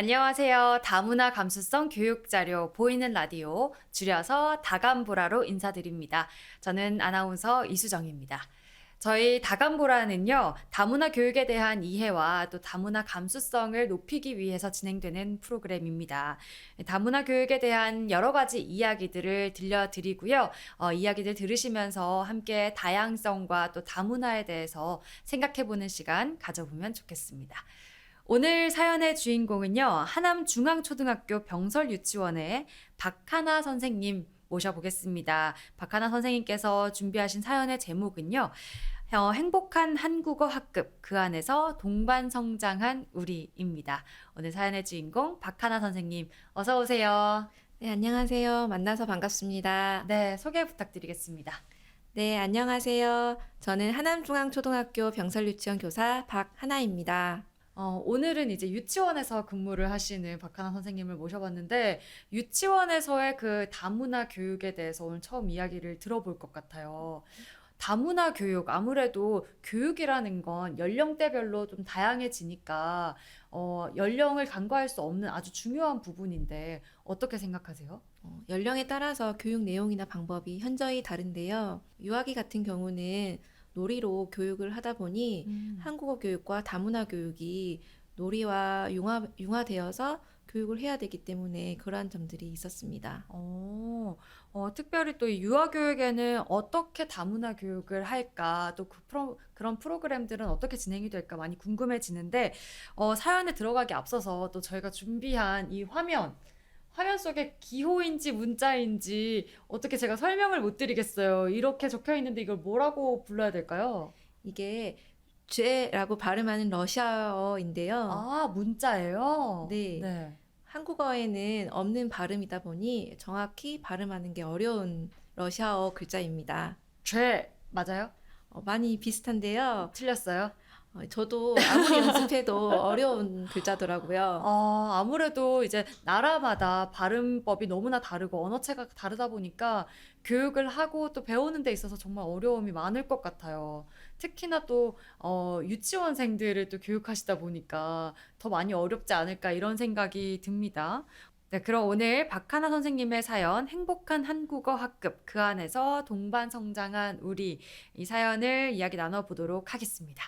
안녕하세요. 다문화 감수성 교육자료 보이는 라디오, 줄여서 다감보라로 인사드립니다. 저는 아나운서 이수정입니다. 저희 다감보라는요, 다문화 교육에 대한 이해와 또 다문화 감수성을 높이기 위해서 진행되는 프로그램입니다. 다문화 교육에 대한 여러 가지 이야기들을 들려드리고요. 이야기들 들으시면서 함께 다양성과 또 다문화에 대해서 생각해보는 시간 가져보면 좋겠습니다. 오늘 사연의 주인공은요, 하남중앙초등학교 병설유치원의 박하나 선생님 모셔보겠습니다. 박하나 선생님께서 준비하신 사연의 제목은요, 행복한 한국어 학급, 그 안에서 동반 성장한 우리입니다. 오늘 사연의 주인공 박하나 선생님, 어서 오세요. 네, 안녕하세요. 만나서 반갑습니다. 네, 소개 부탁드리겠습니다. 네, 안녕하세요. 저는 하남중앙초등학교 병설유치원 교사 박하나입니다. 오늘은 이제 유치원에서 근무를 하시는 박하나 선생님을 모셔봤는데, 유치원에서의 그 다문화 교육에 대해서 오늘 처음 이야기를 들어볼 것 같아요. 다문화 교육, 아무래도 교육이라는 건 연령대별로 좀 다양해지니까, 연령을 간과할 수 없는 아주 중요한 부분인데, 어떻게 생각하세요? 연령에 따라서 교육 내용이나 방법이 현저히 다른데요. 유아기 같은 경우는 놀이로 교육을 하다 보니 한국어 교육과 다문화 교육이 놀이와 융화되어서 교육을 해야 되기 때문에 그러한 점들이 있었습니다. 특별히 또 이 유아 교육에는 어떻게 다문화 교육을 할까, 또 그런 프로그램들은 어떻게 진행이 될까 많이 궁금해지는데, 사연에 들어가기 앞서서 또 저희가 준비한 이 화면 속에 기호인지 문자인지 어떻게 제가 설명을 못 드리겠어요. 이렇게 적혀 있는데 이걸 뭐라고 불러야 될까요? 이게 죄라고 발음하는 러시아어인데요. 아, 문자예요? 네, 네. 한국어에는 없는 발음이다 보니 정확히 발음하는 게 어려운 러시아어 글자입니다. 맞아요? 많이 비슷한데요. 틀렸어요? 저도 아무리 연습해도 어려운 글자더라고요. 아무래도 이제 나라마다 발음법이 너무나 다르고 언어체가 다르다 보니까 교육을 하고 또 배우는 데 있어서 정말 어려움이 많을 것 같아요. 특히나 또 유치원생들을 또 교육하시다 보니까 더 많이 어렵지 않을까 이런 생각이 듭니다. 네, 그럼 오늘 박하나 선생님의 사연, 행복한 한국어 학급, 그 안에서 동반 성장한 우리, 이 사연을 이야기 나눠보도록 하겠습니다.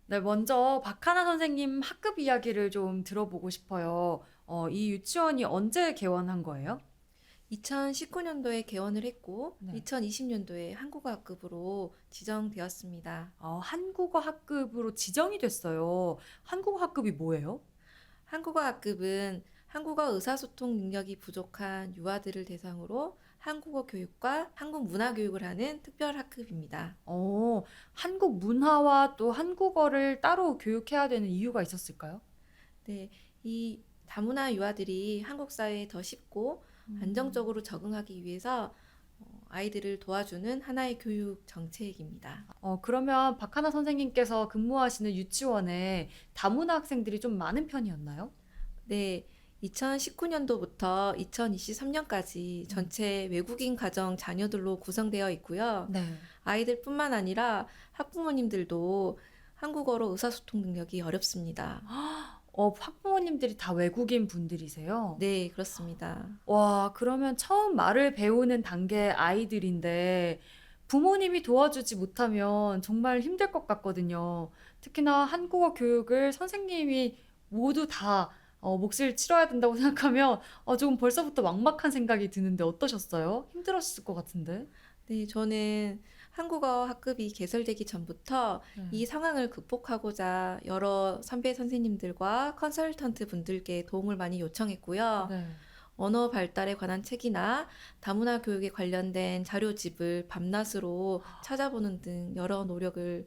네, 먼저 박하나 선생님 학급 이야기를 좀 들어보고 싶어요. 이 유치원이 언제 개원한 거예요? 2019년도에 개원을 했고 네. 2020년도에 한국어 학급으로 지정되었습니다. 한국어 학급으로 지정이 됐어요. 한국어 학급이 뭐예요? 한국어 학급은 한국어 의사소통 능력이 부족한 유아들을 대상으로 한국어 교육과 한국 문화 교육을 하는 특별 학급입니다. 한국 문화와 또 한국어를 따로 교육해야 되는 이유가 있었을까요? 네, 이 다문화 유아들이 한국 사회에 더 쉽고 안정적으로 적응하기 위해서 아이들을 도와주는 하나의 교육 정책입니다. 그러면 박하나 선생님께서 근무하시는 유치원에 다문화 학생들이 좀 많은 편이었나요? 네, 2019년도부터 2023년까지 전체 외국인 가정 자녀들로 구성되어 있고요. 네. 아이들뿐만 아니라 학부모님들도 한국어로 의사소통 능력이 어렵습니다. 학부모님들이 다 외국인 분들이세요? 네, 그렇습니다. 와, 그러면 처음 말을 배우는 단계 아이들인데 부모님이 도와주지 못하면 정말 힘들 것 같거든요. 특히나 한국어 교육을 선생님이 모두 다 몫을 치러야 된다고 생각하면 조금 벌써부터 막막한 생각이 드는데 어떠셨어요? 힘들었을 것 같은데. 네, 저는 한국어 학급이 개설되기 전부터 네. 이 상황을 극복하고자 여러 선배 선생님들과 컨설턴트 분들께 도움을 많이 요청했고요. 네. 언어 발달에 관한 책이나 다문화 교육에 관련된 자료집을 밤낮으로 찾아보는 등 여러 노력을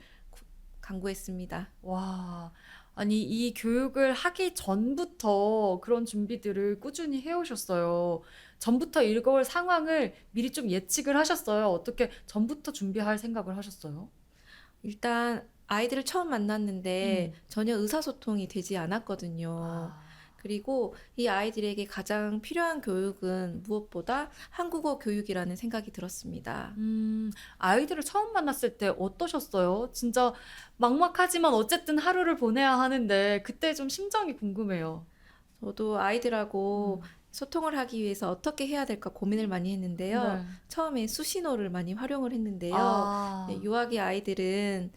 강구했습니다. 와, 아니, 이 교육을 하기 전부터 그런 준비들을 꾸준히 해오셨어요. 전부터 이걸 상황을 미리 좀 예측을 하셨어요. 어떻게 전부터 준비할 생각을 하셨어요? 일단 아이들을 처음 만났는데 음. 전혀 의사소통이 되지 않았거든요. 아, 그리고 이 아이들에게 가장 필요한 교육은 무엇보다 한국어 교육이라는 생각이 들었습니다. 아이들을 처음 만났을 때 어떠셨어요? 진짜 막막하지만 어쨌든 하루를 보내야 하는데 그때 좀 심정이 궁금해요. 저도 아이들하고 음. 소통을 하기 위해서 어떻게 해야 될까 고민을 많이 했는데요. 네. 처음에 수신호를 많이 활용을 했는데요. 네, 아. 유아기 아이들은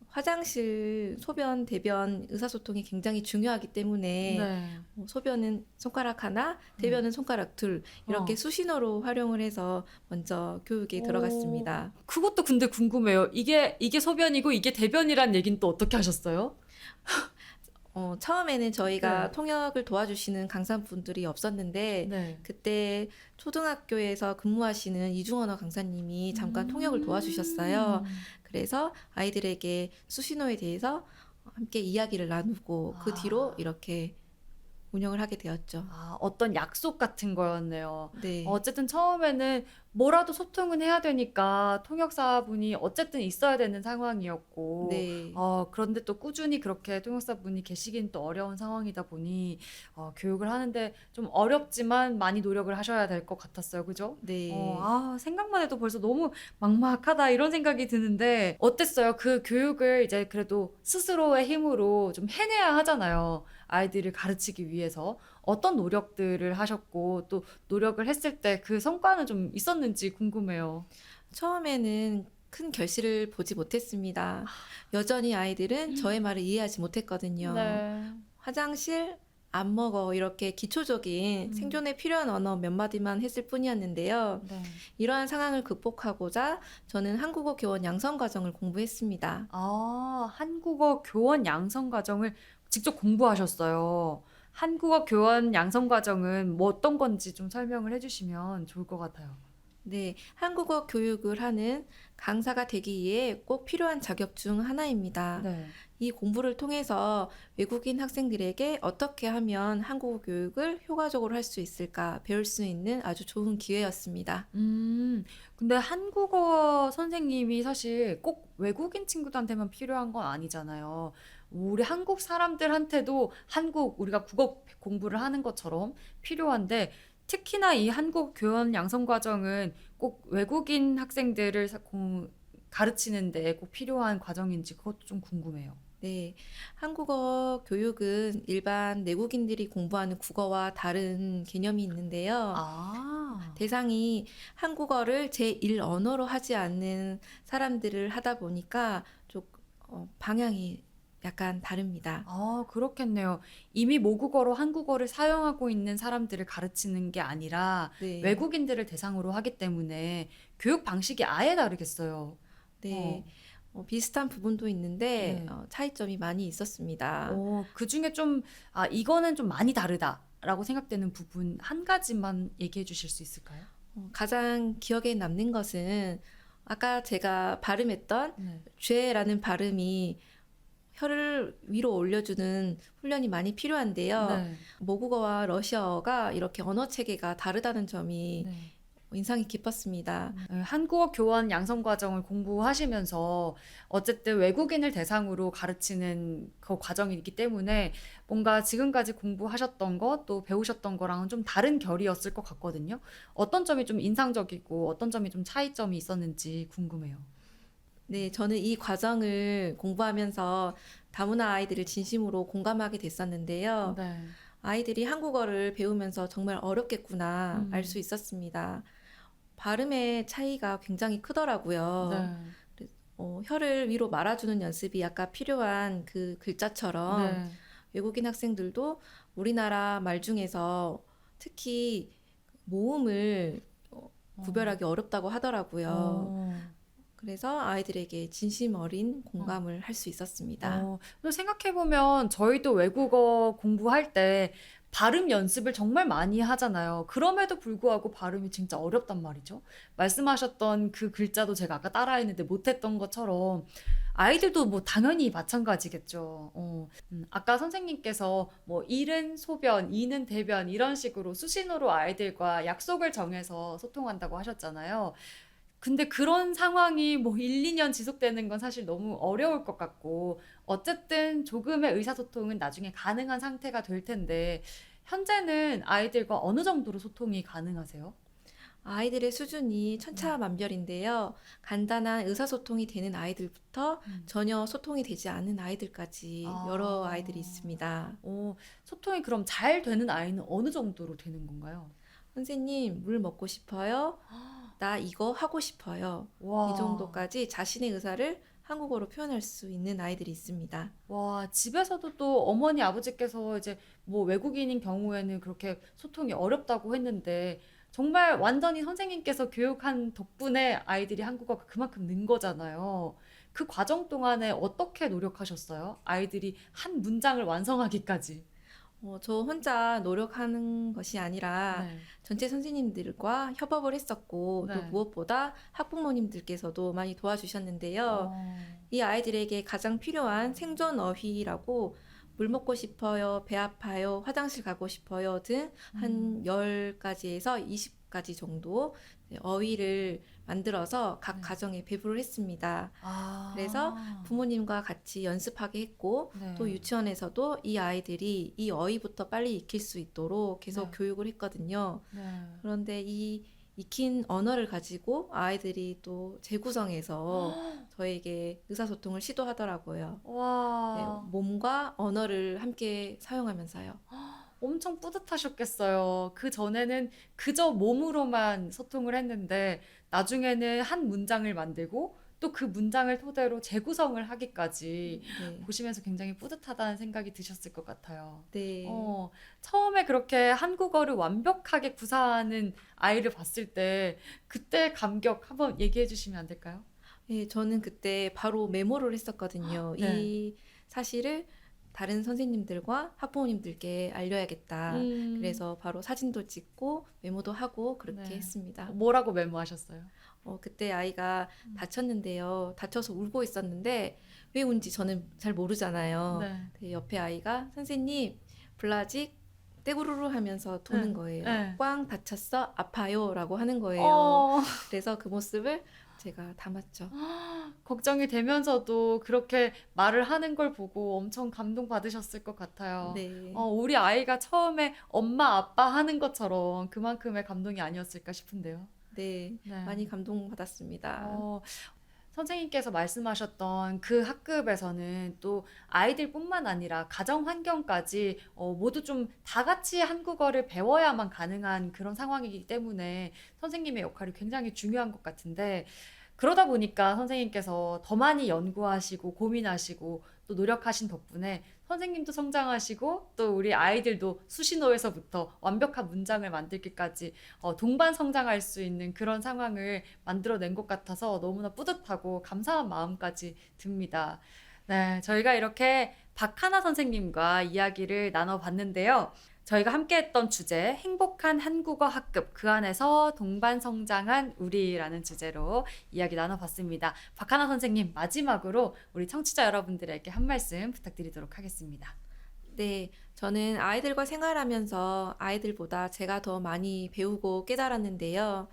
화장실 소변, 대변 의사소통이 굉장히 중요하기 때문에 네. 소변은 손가락 하나, 음. 대변은 손가락 둘 이렇게 어. 수신호로 활용을 해서 먼저 교육에 오. 들어갔습니다. 그것도 근데 궁금해요. 이게 소변이고 이게 대변이란 얘기는 또 어떻게 하셨어요? 처음에는 저희가 네. 통역을 도와주시는 강사분들이 없었는데 네. 그때 초등학교에서 근무하시는 이중언어 강사님이 잠깐 통역을 도와주셨어요. 음. 그래서 아이들에게 수신호에 대해서 함께 이야기를 나누고 그 뒤로 아. 이렇게 운영을 하게 되었죠. 아, 어떤 약속 같은 거였네요. 네, 어쨌든 처음에는 뭐라도 소통은 해야 되니까 통역사분이 어쨌든 있어야 되는 상황이었고, 네, 그런데 또 꾸준히 그렇게 통역사분이 계시긴 또 어려운 상황이다 보니, 교육을 하는데 좀 어렵지만 많이 노력을 하셔야 될 것 같았어요. 그죠? 네. 생각만 해도 벌써 너무 막막하다 이런 생각이 드는데, 어땠어요? 그 교육을 이제 그래도 스스로의 힘으로 좀 해내야 하잖아요. 아이들을 가르치기 위해서. 어떤 노력들을 하셨고, 또 노력을 했을 때 그 성과는 좀 있었는지 궁금해요. 처음에는 큰 결실을 보지 못했습니다. 여전히 아이들은 저의 말을 이해하지 못했거든요. 네. 화장실, 안 먹어 이렇게 기초적인 음. 생존에 필요한 언어 몇 마디만 했을 뿐이었는데요. 네. 이러한 상황을 극복하고자 저는 한국어 교원 양성 과정을 공부했습니다. 한국어 교원 양성 과정을 직접 공부하셨어요. 한국어 교원 양성 과정은 뭐 어떤 건지 좀 설명을 해주시면 좋을 것 같아요. 네, 한국어 교육을 하는 강사가 되기 위해 꼭 필요한 자격 중 하나입니다. 네. 이 공부를 통해서 외국인 학생들에게 어떻게 하면 한국어 교육을 효과적으로 할 수 있을까 배울 수 있는 아주 좋은 기회였습니다. 근데 한국어 선생님이 사실 꼭 외국인 친구들한테만 필요한 건 아니잖아요. 우리 한국 사람들한테도 우리가 국어 공부를 하는 것처럼 필요한데, 특히나 이 한국 교원 양성 과정은 꼭 외국인 학생들을 가르치는데 꼭 필요한 과정인지 그것도 좀 궁금해요. 네, 한국어 교육은 일반 내국인들이 공부하는 국어와 다른 개념이 있는데요. 아. 대상이 한국어를 제1 언어로 하지 않는 사람들을 하다 보니까 좀 방향이 약간 다릅니다. 그렇겠네요. 이미 모국어로 한국어를 사용하고 있는 사람들을 가르치는 게 아니라 네, 외국인들을 대상으로 하기 때문에 교육 방식이 아예 다르겠어요. 네, 어, 비슷한 부분도 있는데 네. 차이점이 많이 있었습니다. 그중에 좀, 이거는 좀 많이 다르다라고 생각되는 부분 한 가지만 얘기해 주실 수 있을까요? 가장 기억에 남는 것은 아까 제가 발음했던 네. 죄라는 발음이 혀를 위로 올려주는 훈련이 많이 필요한데요. 네. 모국어와 러시아어가 이렇게 언어 체계가 다르다는 점이 네. 인상이 깊었습니다. 네, 한국어 교원 양성 과정을 공부하시면서 어쨌든 외국인을 대상으로 가르치는 그 과정이 있기 때문에 뭔가 지금까지 공부하셨던 것, 또 배우셨던 거랑은 좀 다른 결이었을 것 같거든요. 어떤 점이 좀 인상적이고 어떤 점이 좀 차이점이 있었는지 궁금해요. 네, 저는 이 과정을 공부하면서 다문화 아이들을 진심으로 공감하게 됐었는데요. 네. 아이들이 한국어를 배우면서 정말 어렵겠구나 알 수 음. 있었습니다. 발음의 차이가 굉장히 크더라고요. 네. 혀를 위로 말아주는 연습이 아까 필요한 그 글자처럼 네. 외국인 학생들도 우리나라 말 중에서 특히 모음을 어. 구별하기 어렵다고 하더라고요. 어. 그래서 아이들에게 진심 어린 어. 공감을 할 수 있었습니다. 또 생각해보면 저희도 외국어 공부할 때 발음 연습을 정말 많이 하잖아요. 그럼에도 불구하고 발음이 진짜 어렵단 말이죠. 말씀하셨던 그 글자도 제가 아까 따라했는데 못했던 것처럼 아이들도 뭐 당연히 마찬가지겠죠. 아까 선생님께서 뭐 일은 소변, 이는 대변 이런 식으로 수신호로 아이들과 약속을 정해서 소통한다고 하셨잖아요. 근데 그런 상황이 뭐 1, 2년 지속되는 건 사실 너무 어려울 것 같고, 어쨌든 조금의 의사소통은 나중에 가능한 상태가 될 텐데, 현재는 아이들과 어느 정도로 소통이 가능하세요? 아이들의 수준이 천차만별인데요. 간단한 의사소통이 되는 아이들부터 음. 전혀 소통이 되지 않는 아이들까지 여러 아이들이 아. 있습니다. 소통이 그럼 잘 되는 아이는 어느 정도로 되는 건가요? 선생님, 물 먹고 싶어요? 나 이거 하고 싶어요. 이 와. 정도까지 자신의 의사를 한국어로 표현할 수 있는 아이들이 있습니다. 와, 집에서도 또 어머니 아버지께서 이제 뭐 외국인인 경우에는 그렇게 소통이 어렵다고 했는데 정말 완전히 선생님께서 교육한 덕분에 아이들이 한국어가 그만큼 는 거잖아요. 그 과정 동안에 어떻게 노력하셨어요? 아이들이 한 문장을 완성하기까지. 저 혼자 노력하는 것이 아니라 네. 전체 선생님들과 협업을 했었고 또 네. 무엇보다 학부모님들께서도 많이 도와주셨는데요. 어. 이 아이들에게 가장 필요한 생존 어휘라고 물 먹고 싶어요, 배 아파요, 화장실 가고 싶어요 등 음. 한 10가지에서 20가지 정도 어휘를 만들어서 각 네. 가정에 배부를 했습니다. 그래서 아. 부모님과 같이 연습하게 했고 또 네. 유치원에서도 이 아이들이 이 어휘부터 빨리 익힐 수 있도록 계속 네. 교육을 했거든요. 네. 그런데 이 익힌 언어를 가지고 아이들이 또 재구성해서 저에게 의사소통을 시도하더라고요. 네, 와. 몸과 언어를 함께 사용하면서요. 엄청 뿌듯하셨겠어요. 그전에는 그저 몸으로만 소통을 했는데 나중에는 한 문장을 만들고 또 그 문장을 토대로 재구성을 하기까지 네, 보시면서 굉장히 뿌듯하다는 생각이 드셨을 것 같아요. 네, 처음에 그렇게 한국어를 완벽하게 구사하는 아이를 봤을 때 그때 감격 한번 얘기해 주시면 안 될까요? 네, 저는 그때 바로 메모를 했었거든요. 네. 이 사실을 다른 선생님들과 학부모님들께 알려야겠다. 음, 그래서 바로 사진도 찍고 메모도 하고 그렇게 네. 했습니다. 뭐라고 메모하셨어요? 그때 아이가 음. 다쳤는데요. 다쳐서 울고 있었는데 왜 운지 저는 잘 모르잖아요. 네. 근데 옆에 아이가 선생님 블라직 떼구르르 하면서 네. 도는 거예요. 네. 꽝 다쳤어 아파요 라고 하는 거예요. 어. 그래서 그 모습을 제가 담았죠. 걱정이 되면서도 그렇게 말을 하는 걸 보고 엄청 감동받으셨을 것 같아요. 네, 우리 아이가 처음에 엄마, 아빠 하는 것처럼 그만큼의 감동이 아니었을까 싶은데요. 네, 네. 많이 감동받았습니다. 어, 선생님께서 말씀하셨던 그 학급에서는 또 아이들뿐만 아니라 가정 환경까지 모두 좀 다 같이 한국어를 배워야만 가능한 그런 상황이기 때문에 선생님의 역할이 굉장히 중요한 것 같은데 그러다 보니까 선생님께서 더 많이 연구하시고 고민하시고 또 노력하신 덕분에 선생님도 성장하시고 또 우리 아이들도 수시노에서부터 완벽한 문장을 만들기까지 동반 성장할 수 있는 그런 상황을 만들어낸 것 같아서 너무나 뿌듯하고 감사한 마음까지 듭니다. 네, 저희가 이렇게 박하나 선생님과 이야기를 나눠봤는데요. 저희가 함께했던 주제 행복한 한국어 학급 그 안에서 동반 성장한 우리라는 주제로 이야기 나눠봤습니다. 박하나 선생님 마지막으로 우리 청취자 여러분들에게 한 말씀 부탁드리도록 하겠습니다. 네, 저는 아이들과 생활하면서 아이들보다 제가 더 많이 배우고 깨달았는데요.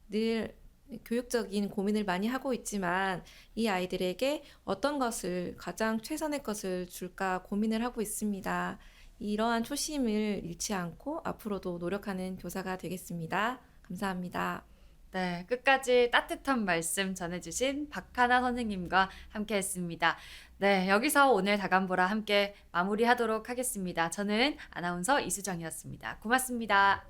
늘 교육적인 고민을 많이 하고 있지만 이 아이들에게 어떤 것을 가장 최선의 것을 줄까 고민을 하고 있습니다. 이러한 초심을 잃지 않고 앞으로도 노력하는 교사가 되겠습니다. 감사합니다. 네, 끝까지 따뜻한 말씀 전해주신 박하나 선생님과 함께했습니다. 네, 여기서 오늘 다간보라 함께 마무리하도록 하겠습니다. 저는 아나운서 이수정이었습니다. 고맙습니다.